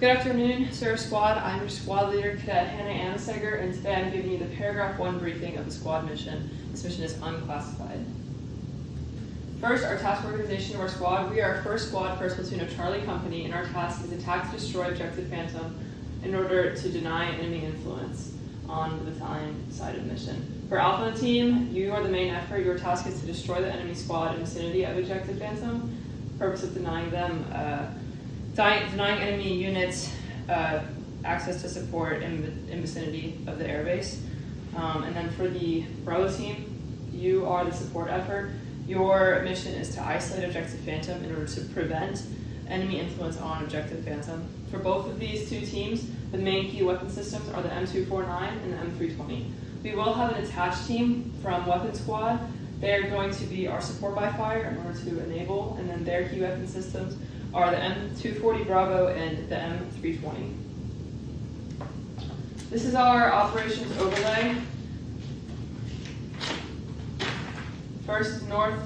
Good afternoon, Sir Squad. I'm your squad leader, Cadet Hannah Aemisegger, and today I'm giving you the paragraph 1 briefing of the squad mission. This mission is unclassified. First, our task organization of our squad. We are first squad, first platoon of Charlie Company, and our task is attack to destroy Objective Phantom in order to deny enemy influence on the battalion side of the mission. For Alpha and the team, you are the main effort. Your task is to destroy the enemy squad in the vicinity of Objective Phantom. Purpose of denying them, denying enemy units access to support in the vicinity of the airbase. And then for the Bravo team, you are the support effort. Your mission is to isolate Objective Phantom in order to prevent enemy influence on Objective Phantom. For both of these two teams, the main key weapon systems are the M249 and the M320. We will have an attached team from Weapon Squad. They're going to be our support by fire in order to enable, and then their key weapon systems are the M240 Bravo and the M320. This is our operations overlay. First, north,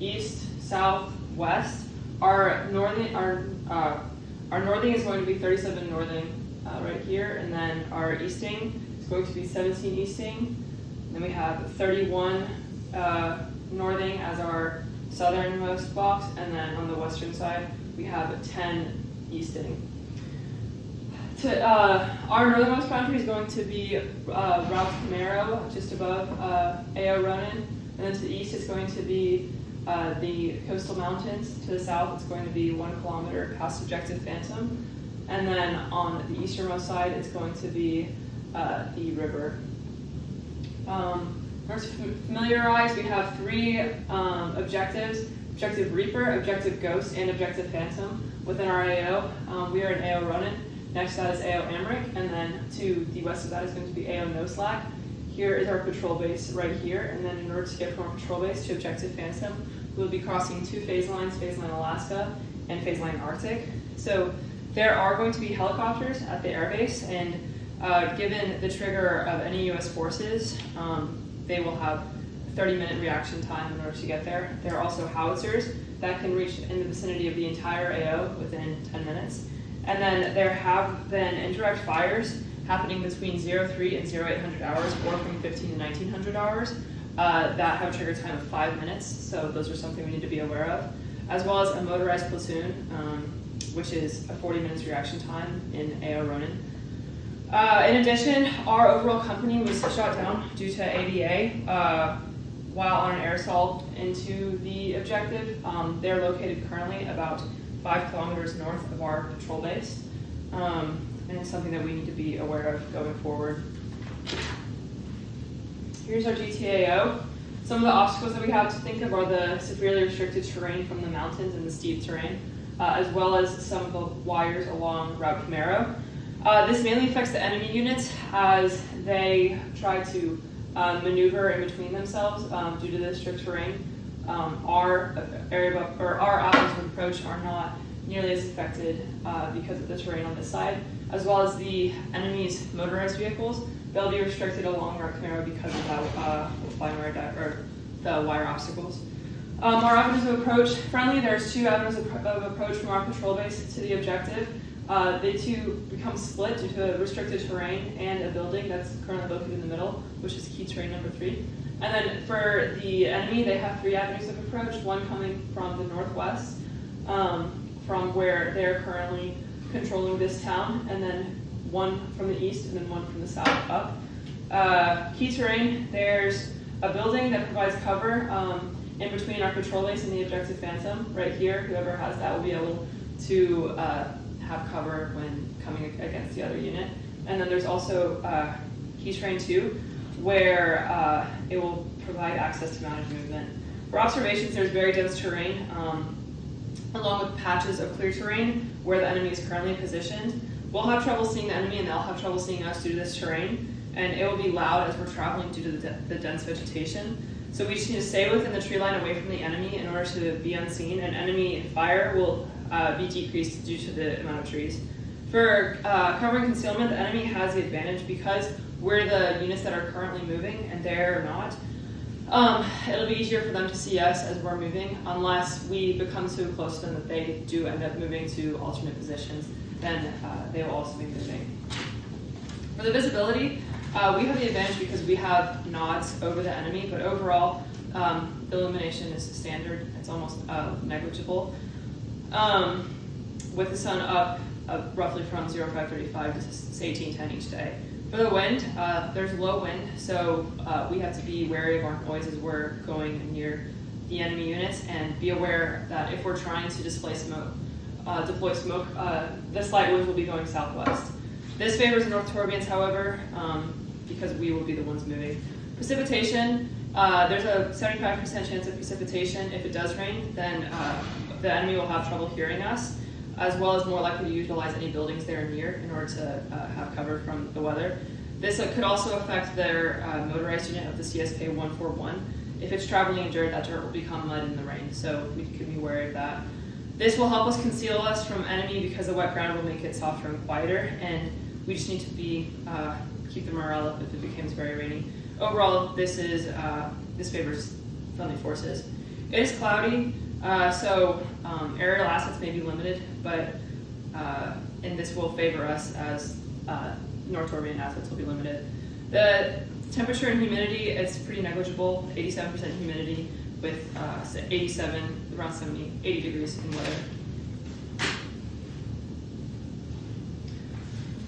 east, south, west. Our northing is going to be 37 northing right here, and then our easting is going to be 17 easting. Then we have 31 northing as our southernmost box, and then on the western side we have 10 easting. Our northernmost boundary is going to be Route Camaro, just above AO Ronin, and then to the east it's going to be the coastal mountains. To the south it's going to be 1 kilometer past Objective Phantom, and then on the easternmost side it's going to be the river. In order to familiarize, we have 3 objectives: Objective Reaper, Objective Ghost, and Objective Phantom within our AO. We are in AO Ronin. Next to that is AO Amric, and then to the west of that is going to be AO No Slack. Here is our patrol base right here, and then in order to get from our patrol base to Objective Phantom, we'll be crossing 2 phase lines, Phase Line Alaska and Phase Line Arctic. So there are going to be helicopters at the airbase, and given the trigger of any US forces, they will have a 30-minute reaction time in order to get there. There are also howitzers that can reach in the vicinity of the entire AO within 10 minutes. And then there have been indirect fires happening between 03 and 0800 hours, or from 15 to 1900 hours, that have a trigger time of 5 minutes. So those are something we need to be aware of, as well as a motorized platoon, which is a 40 minutes reaction time in AO Ronin. In addition, our overall company was shot down due to ADA while on an air assault into the objective. They're located currently about 5 kilometers north of our patrol base, and it's something that we need to be aware of going forward. Here's our GTAO. Some of the obstacles that we have to think of are the severely restricted terrain from the mountains and the steep terrain, as well as some of the wires along Route Camaro. This mainly affects the enemy units as they try to maneuver in between themselves due to the strict terrain. Our avenues of approach are not nearly as affected because of the terrain on this side, as well as the enemy's motorized vehicles. They'll be restricted along Route Camaro because of the wire obstacles. Our avenues of approach, friendly, there's 2 avenues of approach from our patrol base to the objective. They two become split due to restricted terrain and a building that's currently located in the middle, which is key terrain number 3. And then for the enemy, they have 3 avenues of approach, one coming from the northwest, from where they're currently controlling this town, and then one from the east, and then one from the south up. Key terrain, there's a building that provides cover in between our patrol base and the Objective Phantom. Right here, whoever has that will be able to have cover when coming against the other unit. And then there's also key terrain 2, where it will provide access to mounted movement. For observations, there's very dense terrain, along with patches of clear terrain where the enemy is currently positioned. We'll have trouble seeing the enemy, and they'll have trouble seeing us due to this terrain, and it will be loud as we're traveling due to the dense vegetation. So we just need to stay within the tree line away from the enemy in order to be unseen, and enemy fire will be decreased due to the amount of trees. For cover and concealment, the enemy has the advantage because we're the units that are currently moving and they're not. It'll be easier for them to see us as we're moving, unless we become so close to them that they do end up moving to alternate positions. then they will also be moving. For the visibility, we have the advantage because we have nods over the enemy, but overall, illumination is standard. It's almost negligible. With the sun up roughly from 0535 to 1810 each day. For the wind, there's low wind, so we have to be wary of our noise as we're going near the enemy units, and be aware that if we're trying to deploy smoke, the slight winds will be going southwest. This favors North Torbians, however, because we will be the ones moving. Precipitation, there's a 75% chance of precipitation. If it does rain, then the enemy will have trouble hearing us, as well as more likely to utilize any buildings they are near in order to have cover from the weather. This could also affect their motorized unit of the CSK 141. If it's traveling in dirt, that dirt will become mud in the rain, so we could be wary of that. This will help us conceal us from enemy because the wet ground will make it softer and quieter, and we just need to keep the morale up if it becomes very rainy. Overall, this favors friendly forces. It is cloudy, so aerial assets may be limited, but and this will favor us as North Torbian assets will be limited. The temperature and humidity is pretty negligible, 87% humidity with 80 degrees in weather.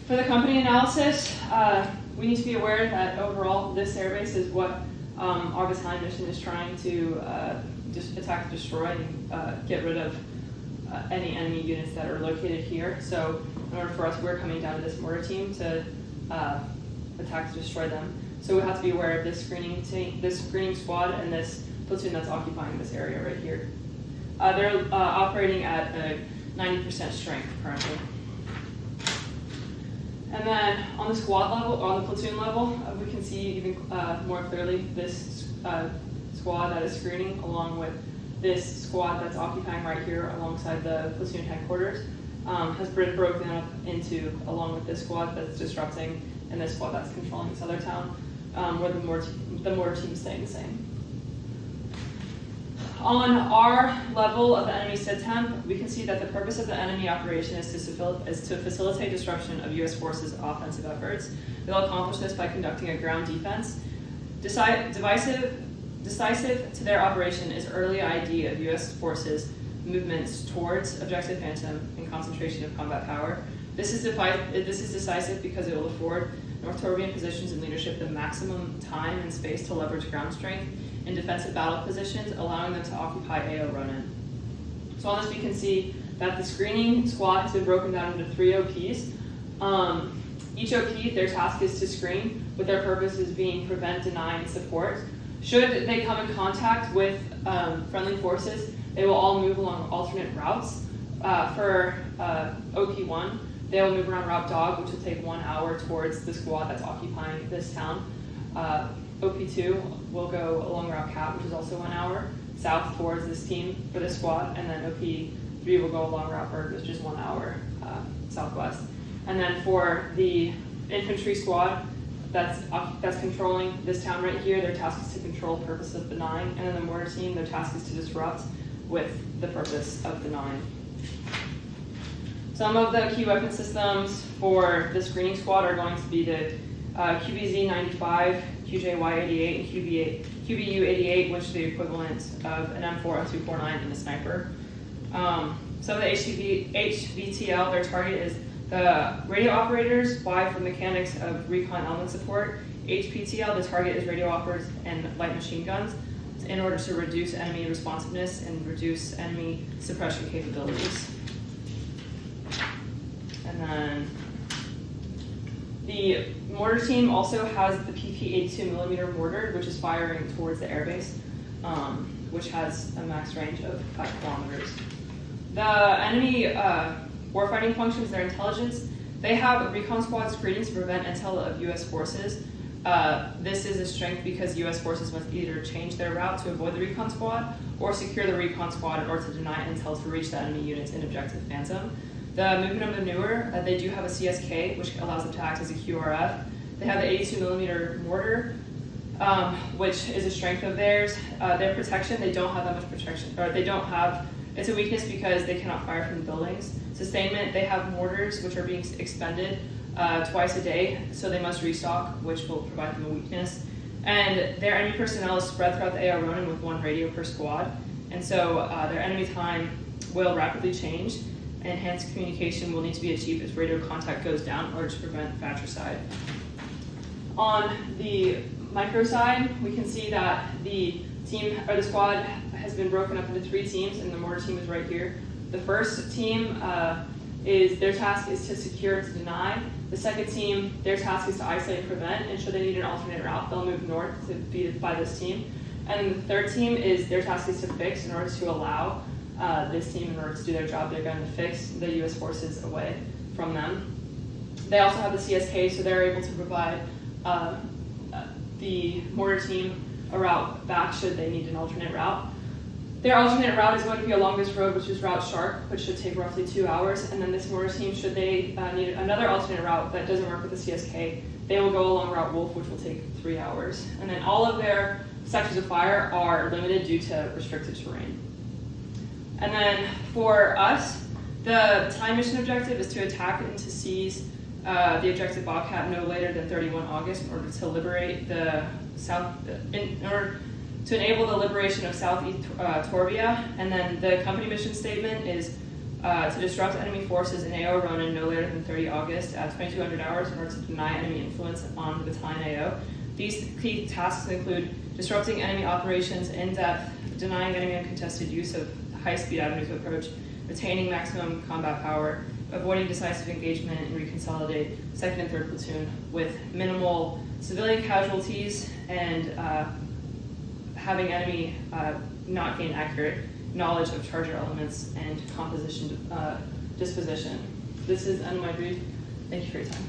For the company analysis, we need to be aware that overall this airbase is what our battalion mission is trying to just attack, destroy, and get rid of any enemy units that are located here. So in order for us, we're coming down to this mortar team to attack to destroy them. So we have to be aware of this screening squad and this platoon that's occupying this area right here. They're operating at a 90% strength currently. And then on the squad level, or on the platoon level, we can see even more clearly this squad that is screening along with this squad that's occupying right here alongside the platoon headquarters has been broken up into, along with this squad that's disrupting and this squad that's controlling this other town, where the mortar team is staying the same. On our level of the enemy SIDTEMP, we can see that the purpose of the enemy operation is to facilitate disruption of U.S. forces' offensive efforts. They'll accomplish this by conducting a ground defense. Decisive to their operation is early ID of U.S. forces' movements towards Objective Phantom and concentration of combat power. This is decisive because it will afford North Torbian positions and leadership the maximum time and space to leverage ground strength in defensive battle positions, allowing them to occupy AO Ronin. So on this we can see that the screening squad has been broken down into 3 OPs. Each OP, their task is to screen, with their purposes being prevent, deny, and support. Should they come in contact with friendly forces, they will all move along alternate routes. For OP1, they will move around Route Dog, which will take 1 hour towards the squad that's occupying this town. OP2 will go along Route Cat, which is also 1 hour, south towards this team for this squad, and then OP3 will go along Route Bird, which is 1 hour southwest. And then for the infantry squad that's controlling this town right here, their task is to control purpose of benign, and then the mortar team, their task is to disrupt with the purpose of benign. Some of the key weapon systems for the screening squad are going to be the QBZ-95, QJY-88, and QBU-88, which is the equivalent of an M40249 and a sniper. Some of the HVTL, their target is the radio operators, Y for mechanics of recon element support. HPTL, the target is radio operators and light machine guns in order to reduce enemy responsiveness and reduce enemy suppression capabilities. And then the mortar team also has the PP 82mm mortar, which is firing towards the airbase, which has a max range of 5 kilometers. The enemy warfighting functions, their intelligence, they have a recon squad screening to prevent intel of U.S. forces. This is a strength because U.S. forces must either change their route to avoid the recon squad or secure the recon squad in order to deny intel to reach the enemy units in Objective Phantom. The movement of maneuver, they do have a CSK, which allows them to act as a QRF. They have the 82mm mortar, which is a strength of theirs. Their protection, they don't have that much protection, or they don't have It's a weakness because they cannot fire from the buildings. Sustainment, they have mortars which are being expended twice a day, so they must restock, which will provide them a weakness. And their enemy personnel is spread throughout the AO Ronin with 1 radio per squad, and so their enemy time will rapidly change, and enhanced communication will need to be achieved if radio contact goes down in order to prevent fratricide. On the micro side, we can see that the team or the squad has been broken up into 3 teams, and the mortar team is right here. The first team their task is to secure and to deny. The second team, their task is to isolate and prevent, and should they need an alternate route, they'll move north to be by this team. And then the third team their task is to fix in order to allow this team, in order to do their job, they're going to fix the U.S. forces away from them. They also have the CSK, so they're able to provide the mortar team a route back should they need an alternate route. Their alternate route is going to be along this road, which is Route Shark, which should take roughly 2 hours. And then this mortar team, should they need another alternate route that doesn't work with the CSK, they will go along Route Wolf, which will take 3 hours. And then all of their sectors of fire are limited due to restricted terrain. And then for us, the time mission objective is to attack and to seize the objective Bobcat no later than 31 August in order to liberate the in order to enable the liberation of Southeast Torbia. And then the company mission statement is to disrupt enemy forces in AO Ronin no later than 30 August at 2200 hours in order to deny enemy influence on the battalion AO. These key tasks include disrupting enemy operations in depth, denying enemy uncontested use of high-speed avenues of approach, retaining maximum combat power, avoiding decisive engagement, and reconsolidate 2nd and 3rd platoon with minimal civilian casualties and having enemy not gain accurate knowledge of charger elements and composition disposition. This is the end of my brief. Thank you for your time.